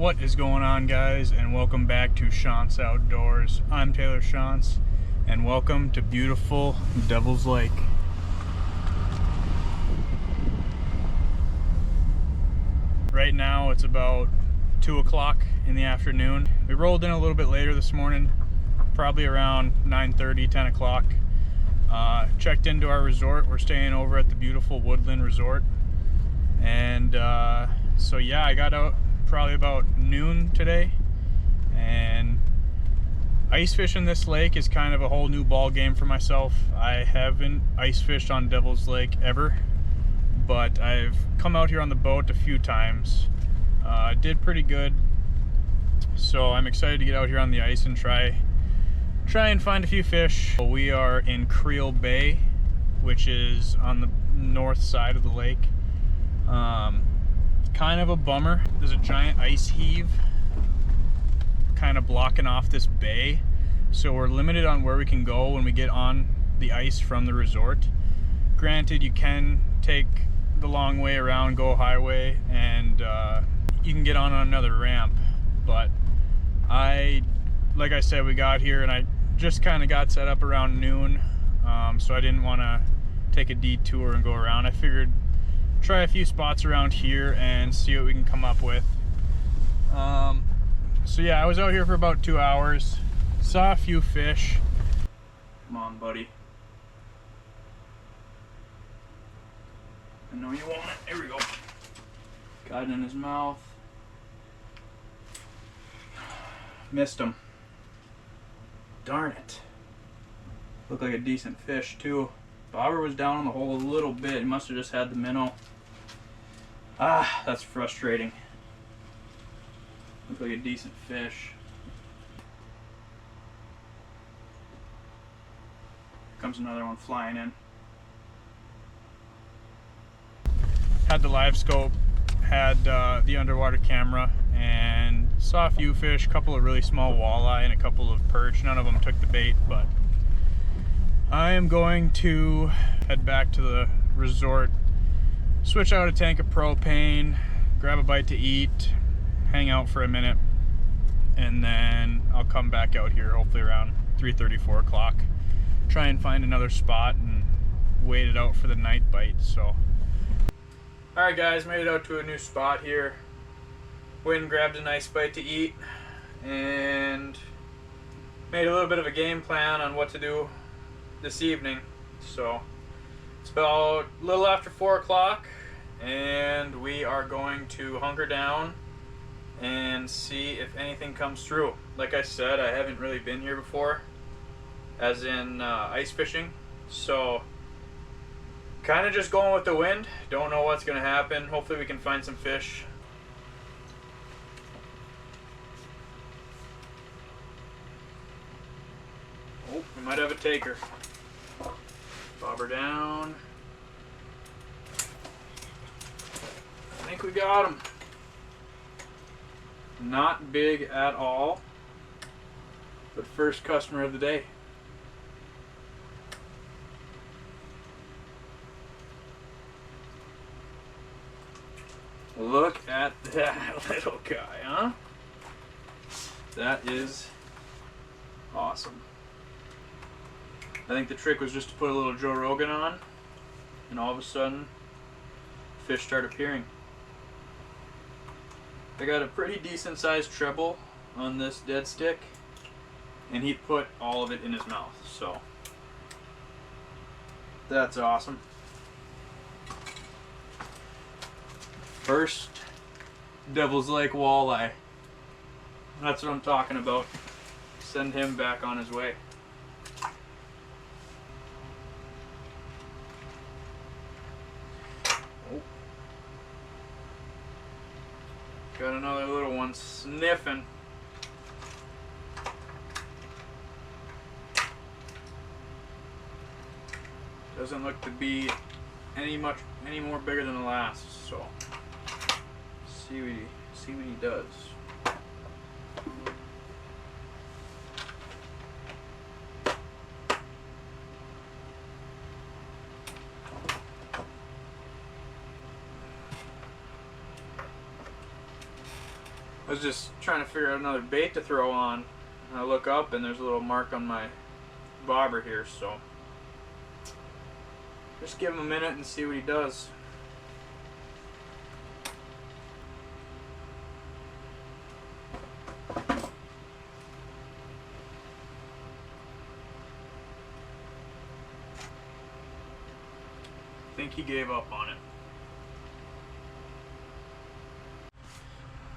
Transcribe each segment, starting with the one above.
What is going on, guys, and welcome back to Shantz Outdoors. I'm Taylor Shantz, and welcome to beautiful Devil's Lake. Right now it's about 2 o'clock in the afternoon. We rolled in a little bit later this morning, probably around 9:30, 10 o'clock. Checked into our resort. We're staying over at the beautiful Woodland Resort. And so yeah, I got out probably about noon today, and ice fishing this lake is kind of a whole new ball game for myself. I haven't ice fished on Devil's Lake ever, but I've come out here on the boat a few times. Did pretty good, so I'm excited to get out here on the ice and try and find a few fish. We are in Creel Bay, which is on the north side of the lake. Kind of a bummer. There's a giant ice heave kind of blocking off this bay, so we're limited on where we can go when we get on the ice from the resort. Granted, you can take the long way around, go highway, and you can get on another ramp, but like I said, we got here and I just kind of got set up around noon, so I didn't want to take a detour and go around. I figured try a few spots around here and see what we can come up with. So yeah, I was out here for about 2 hours, saw a few fish. Come on, buddy. I know you want it. Here we go. Got it in his mouth. Missed him. Darn it. Looked like a decent fish too. Bobber was down on the hole a little bit. He must have just had the minnow. Ah, that's frustrating. Looked like a decent fish. Comes another one flying in. Had the live scope, had the underwater camera, and saw a few fish, a couple of really small walleye and a couple of perch. None of them took the bait, but I am going to head back to the resort, switch out a tank of propane, grab a bite to eat, hang out for a minute, and then I'll come back out here hopefully around 3:30, 4 o'clock. Try and find another spot and wait it out for the night bite. So, alright guys, made it out to a new spot here. Went and grabbed a nice bite to eat and made a little bit of a game plan on what to do this evening. So it's about a little after 4 o'clock, and we are going to hunker down and see if anything comes through. Like I said, I haven't really been here before, as in ice fishing, so kind of just going with the wind. Don't know what's gonna happen. Hopefully we can find some fish. Oh, we might have a taker. Bobber down. I think we got him. Not big at all, but first customer of the day. Look at that little guy, huh? That is awesome. I think the trick was just to put a little Joe Rogan on, and all of a sudden, fish start appearing. I got a pretty decent sized treble on this dead stick, and he put all of it in his mouth, so that's awesome. First Devil's Lake walleye. That's what I'm talking about. Send him back on his way. Got another little one sniffing. Doesn't look to be any more bigger than the last, so see what he does. I was just trying to figure out another bait to throw on, and I look up and there's a little mark on my bobber here, so just give him a minute and see what he does. I think he gave up on it.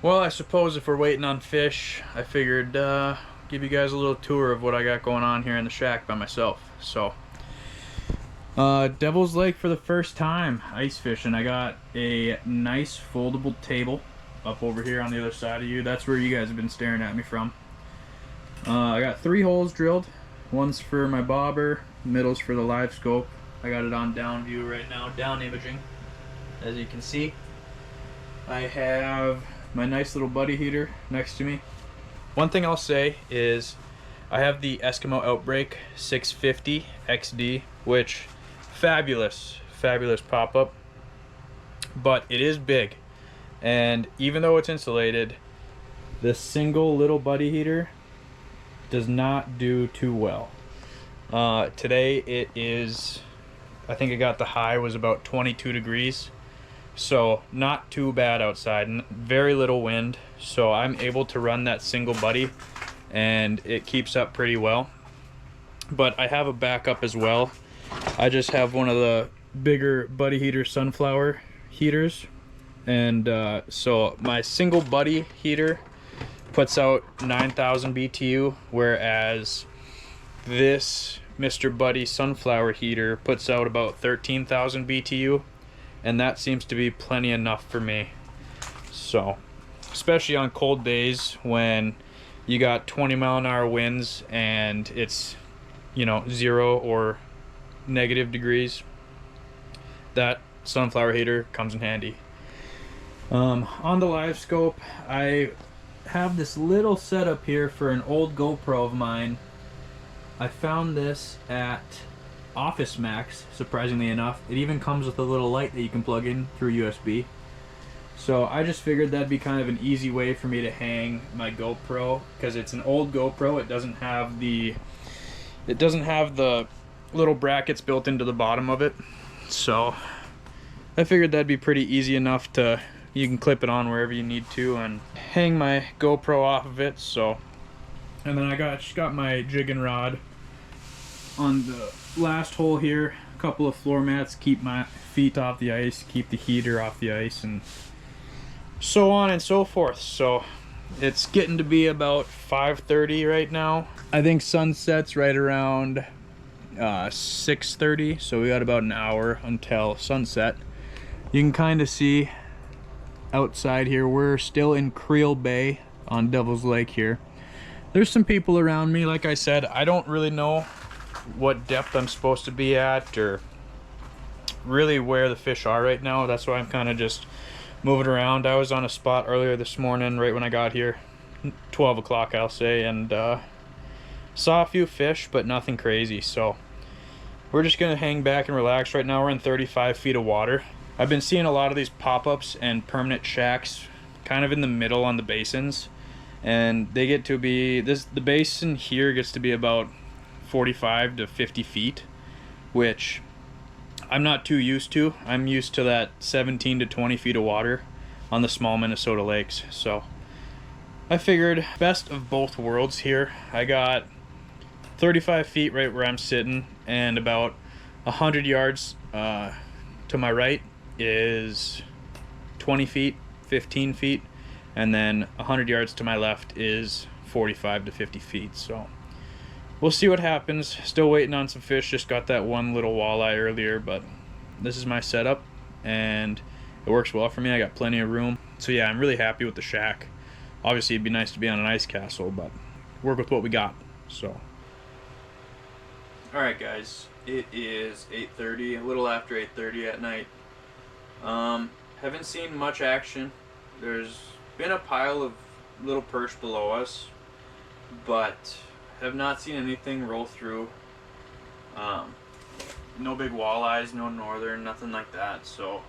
Well, I suppose if we're waiting on fish, I figured give you guys a little tour of what I got going on here in the shack by myself. So, Devil's Lake for the first time ice fishing. I got a nice foldable table up over here on the other side of you. That's where you guys have been staring at me from. I got 3 holes drilled. One's for my bobber, middle's for the live scope. I got it on down view right now, down imaging, as you can see. I have my nice little buddy heater next to me. One thing I'll say is I have the Eskimo Outbreak 650 XD, which fabulous pop-up, but it is big, and even though it's insulated, the single little buddy heater does not do too well. Today it is, I think I got the high was about 22 degrees. So not too bad outside, very little wind, so I'm able to run that single buddy and it keeps up pretty well. But I have a backup as well. I just have one of the bigger buddy heater sunflower heaters, and so my single buddy heater puts out 9,000 BTU, whereas this Mr. Buddy sunflower heater puts out about 13,000 BTU. And that seems to be plenty enough for me. So, especially on cold days when you got 20-mile-an-hour winds and it's, you know, 0 or negative degrees, that sunflower heater comes in handy. On the live scope, I have this little setup here for an old GoPro of mine. I found this at Office Max, surprisingly enough. It even comes with a little light that you can plug in through USB. So I just figured that'd be kind of an easy way for me to hang my GoPro, because it's an old GoPro. It doesn't have the little brackets built into the bottom of it. So I figured that'd be pretty easy enough to, you can clip it on wherever you need to and hang my GoPro off of it. So, and then I just got my jigging rod on the last hole here, a couple of floor mats, keep my feet off the ice, keep the heater off the ice, and so on and so forth. So it's getting to be about 5:30 right now. I think sunset's right around 6:30, so we got about an hour until sunset. You can kind of see outside here, we're still in Creel Bay on Devil's Lake here. There's some people around me. Like I said, I don't really know what depth I'm supposed to be at or really where the fish are right now. That's why I'm kind of just moving around. I was on a spot earlier this morning right when I got here, 12 o'clock I'll say, and saw a few fish but nothing crazy. So we're just gonna hang back and relax. Right now we're in 35 feet of water. I've been seeing a lot of these pop-ups and permanent shacks kind of in the middle on the basins, and they get to be the basin here gets to be about 45 to 50 feet, which I'm not too used to. I'm used to that 17 to 20 feet of water on the small Minnesota lakes. So I figured best of both worlds here. I got 35 feet right where I'm sitting, and about 100 yards to my right is 20 feet, 15 feet, and then 100 yards to my left is 45 to 50 feet. So we'll see what happens. Still waiting on some fish. Just got that one little walleye earlier, but this is my setup and it works well for me. I got plenty of room. So yeah, I'm really happy with the shack. Obviously it'd be nice to be on an ice castle, but work with what we got. So alright guys, it is 8:30, a little after 8:30 at night. Haven't seen much action. There's been a pile of little perch below us, but have not seen anything roll through. No big walleyes, no northern, nothing like that. So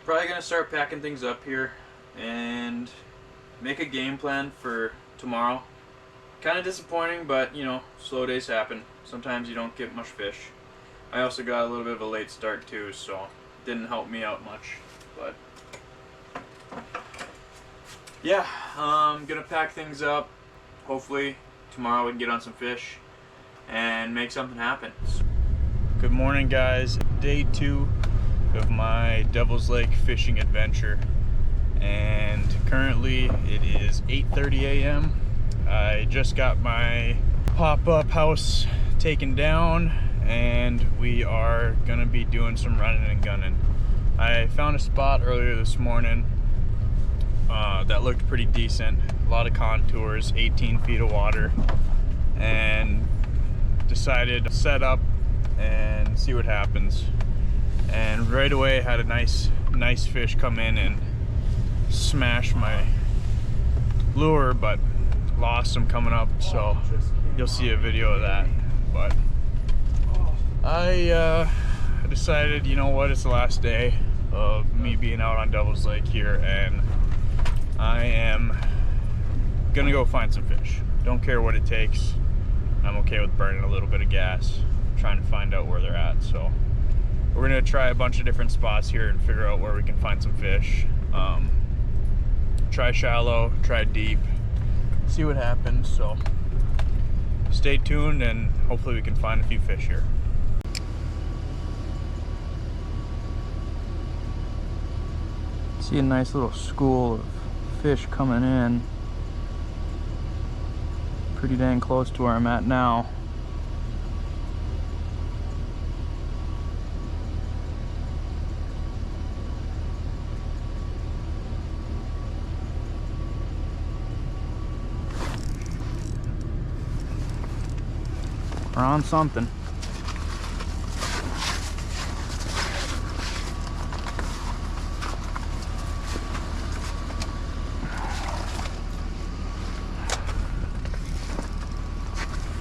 probably gonna start packing things up here and make a game plan for tomorrow. Kind of disappointing, but you know, slow days happen. Sometimes you don't get much fish. I also got a little bit of a late start too, so it didn't help me out much. But yeah, I'm gonna pack things up. Hopefully tomorrow we can get on some fish and make something happen. Good morning, guys. Day 2 of my Devil's Lake fishing adventure, and currently it is 8:30 a.m. I just got my pop-up house taken down and we are gonna be doing some running and gunning. I found a spot earlier this morning that looked pretty decent. A lot of contours, 18 feet of water, and decided to set up and see what happens. And right away had a nice fish come in and smash my lure, but lost some coming up, so you'll see a video of that. But I decided, you know what, it's the last day of me being out on Devil's Lake here, and I am gonna go find some fish. Don't care what it takes. I'm okay with burning a little bit of gas, trying to find out where they're at. So we're gonna try a bunch of different spots here and figure out where we can find some fish. Try shallow, try deep, see what happens. So stay tuned and hopefully we can find a few fish here. See a nice little school of fish coming in. Pretty dang close to where I'm at now. We're on something.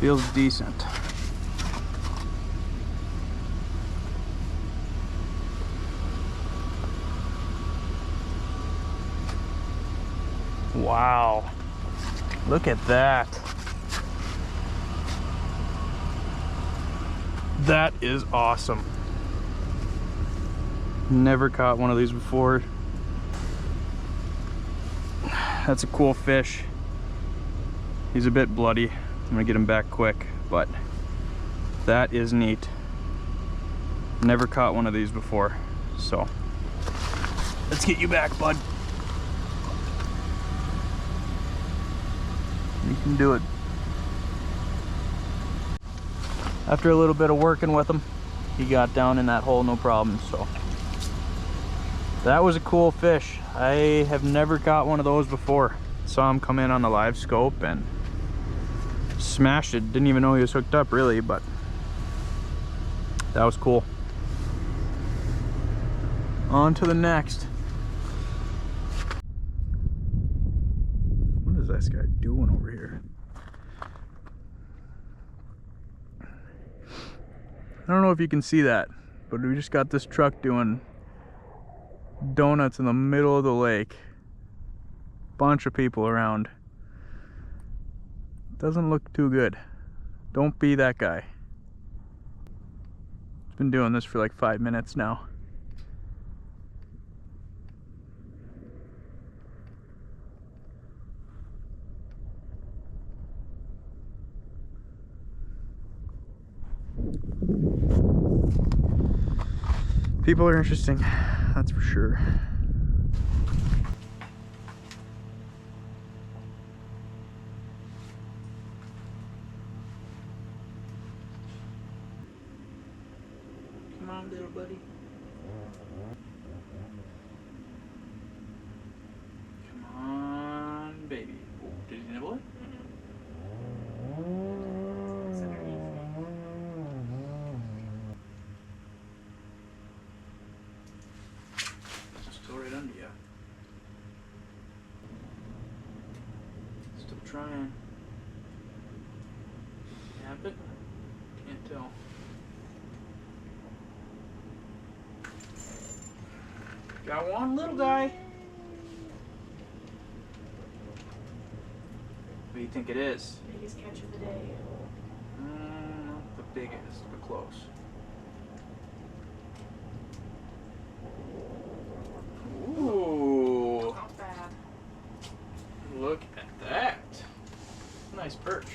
Feels decent. Wow. Look at that. That is awesome. Never caught one of these before. That's a cool fish. He's a bit bloody. I'm gonna get him back quick, but that is neat. Never caught one of these before, so let's get you back, bud. You can do it. After a little bit of working with him, he got down in that hole no problem. So that was a cool fish. I have never caught one of those before. Saw him come in on the live scope and smashed it. Didn't even know he was hooked up really, but that was cool. On to the next. What is this guy doing over here? I don't know if you can see that, but we just got this truck doing donuts in the middle of the lake. Bunch of people around. Doesn't look too good. Don't be that guy. It's been doing this for like 5 minutes now. People are interesting, that's for sure. Come on, little buddy. Come on, baby. Oh, did he nibble it? Still right under you. Still trying. Tap it? Can't tell. Got one little guy. do you think it is? Biggest catch of the day. Not the biggest, but close. Ooh. Not bad. Look at that. Nice perch.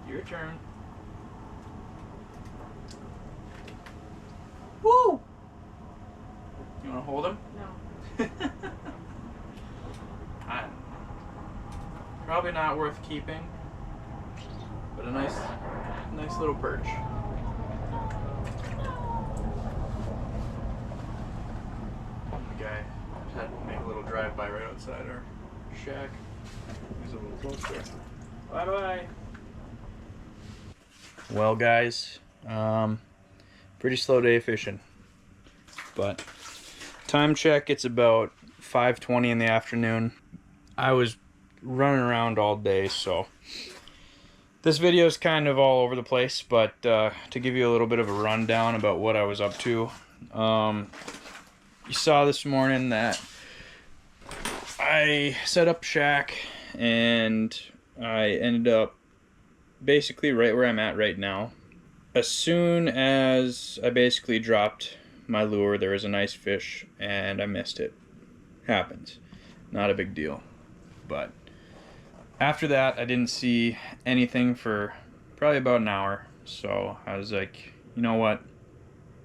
Your turn. Woo! You want to hold him? No. Probably not worth keeping, but a nice little perch. The guy had to make a little drive-by right outside our shack. He's a little closer. Bye-bye. Well, guys, pretty slow day fishing, but time check, it's about 5:20 in the afternoon. I was running around all day, so this video is kind of all over the place, but to give you a little bit of a rundown about what I was up to, you saw this morning that I set up shack and I ended up basically right where I'm at right now. As soon as I basically dropped my lure, there was a nice fish and I missed it. Happens. Not a big deal. But after that, I didn't see anything for probably about an hour. So I was like, you know what?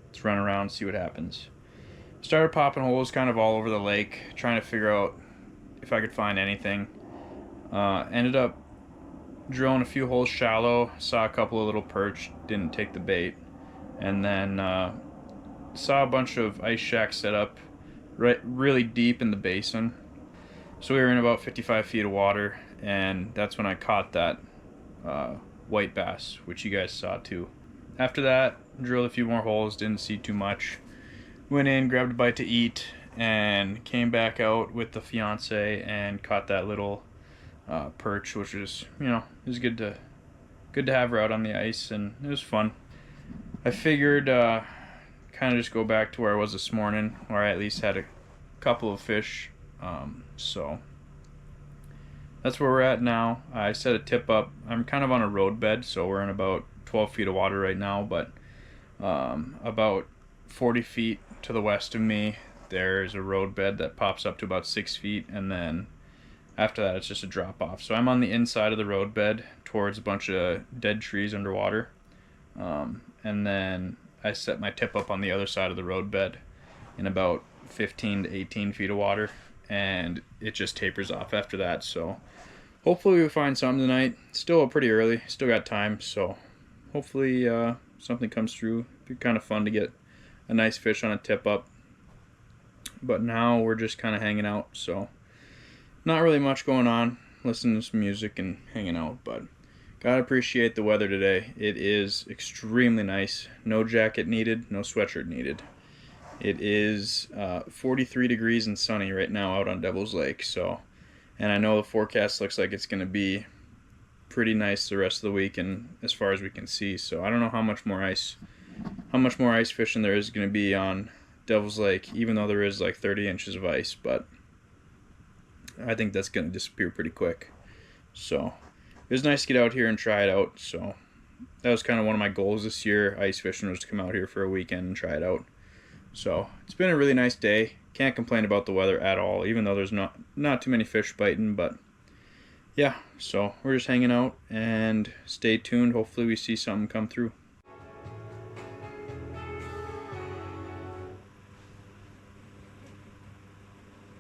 Let's run around, see what happens. Started popping holes kind of all over the lake, trying to figure out if I could find anything. Ended up drilling a few holes shallow, saw a couple of little perch, didn't take the bait. And then saw a bunch of ice shacks set up really deep in the basin. So we were in about 55 feet of water, and that's when I caught that white bass, which you guys saw too. After that, drilled a few more holes, didn't see too much. Went in, grabbed a bite to eat, and came back out with the fiance and caught that little perch, which was, you know, it was good to have her out on the ice, and it was fun. I figured kind of just go back to where I was this morning, where I at least had a couple of fish. So that's where we're at now. I set a tip up. I'm kind of on a road bed, so we're in about 12 feet of water right now, but about 40 feet to the west of me, there's a road bed that pops up to about 6 feet, and then after that it's just a drop off. So I'm on the inside of the road bed towards a bunch of dead trees underwater, and then I set my tip up on the other side of the road bed in about 15 to 18 feet of water, and it just tapers off after that. So hopefully we'll find something tonight. Still pretty early, still got time, so hopefully something comes through. It'd be kind of fun to get a nice fish on a tip up. But now we're just kind of hanging out, so not really much going on, listening to some music and hanging out. But gotta appreciate the weather today. It is extremely nice. No jacket needed, no sweatshirt needed. It is 43 degrees and sunny right now out on Devil's Lake. So, and I know the forecast looks like it's going to be pretty nice the rest of the week, and as far as we can see. So I don't know how much more ice fishing there is going to be on Devil's Lake, even though there is like 30 inches of ice. But I think that's going to disappear pretty quick. So it was nice to get out here and try it out. So that was kind of one of my goals this year, ice fishing, was to come out here for a weekend and try it out. So it's been a really nice day. Can't complain about the weather at all, even though there's not too many fish biting. But yeah, so we're just hanging out, and stay tuned. Hopefully we see something come through.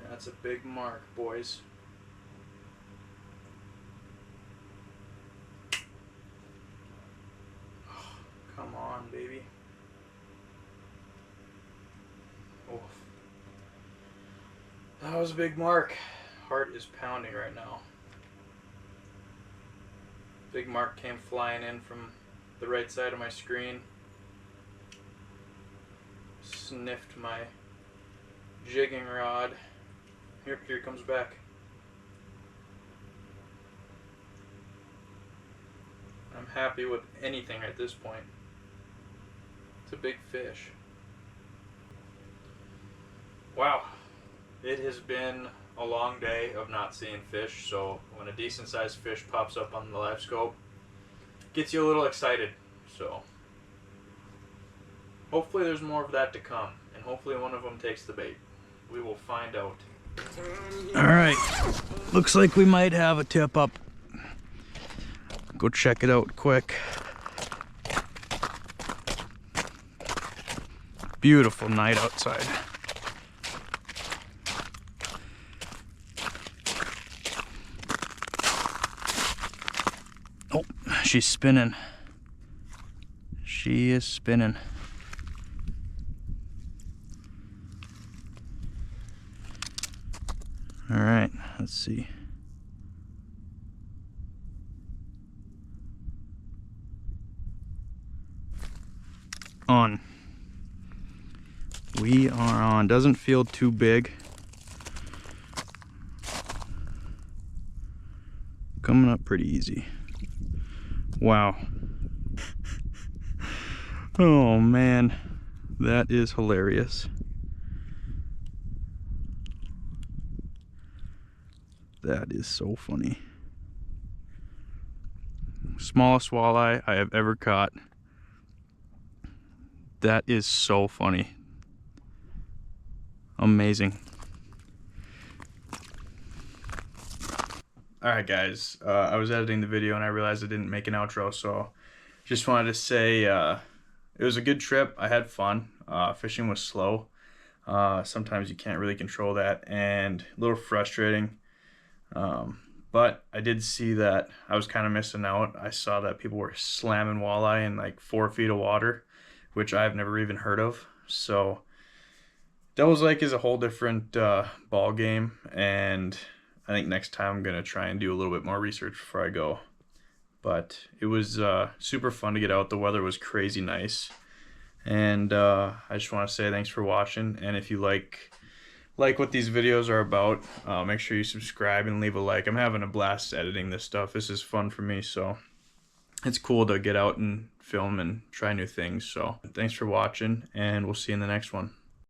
That's a big mark, boys. Oh, come on, baby. Oh. That was a big mark. Heart is pounding right now. Big mark came flying in from the right side of my screen. Sniffed my jigging rod. Here it comes back. I'm happy with anything at this point. It's a big fish. Wow, it has been a long day of not seeing fish, so when a decent sized fish pops up on the live scope, gets you a little excited. So hopefully there's more of that to come, and hopefully one of them takes the bait. We will find out. All right, looks like we might have a tip up. Go check it out quick. Beautiful night outside. Oh, she's spinning. She is spinning. All right, let's see. On. We are on. Doesn't feel too big. Coming up pretty easy. Wow. Oh man, that is hilarious. That is so funny. Smallest walleye I have ever caught. That is so funny. Amazing. Alright guys, I was editing the video and I realized I didn't make an outro, so just wanted to say it was a good trip. I had fun. Fishing was slow. Sometimes you can't really control that, and a little frustrating. But I did see that I was kind of missing out. I saw that people were slamming walleye in like 4 feet of water, which I've never even heard of. So Devil's Lake is a whole different ball game, and I think next time I'm gonna try and do a little bit more research before I go. But it was super fun to get out. The weather was crazy nice, and I just want to say thanks for watching. And if you like what these videos are about, make sure you subscribe and leave a like. I'm having a blast editing this stuff. This is fun for me, so it's cool to get out and film and try new things. So thanks for watching, and we'll see you in the next one.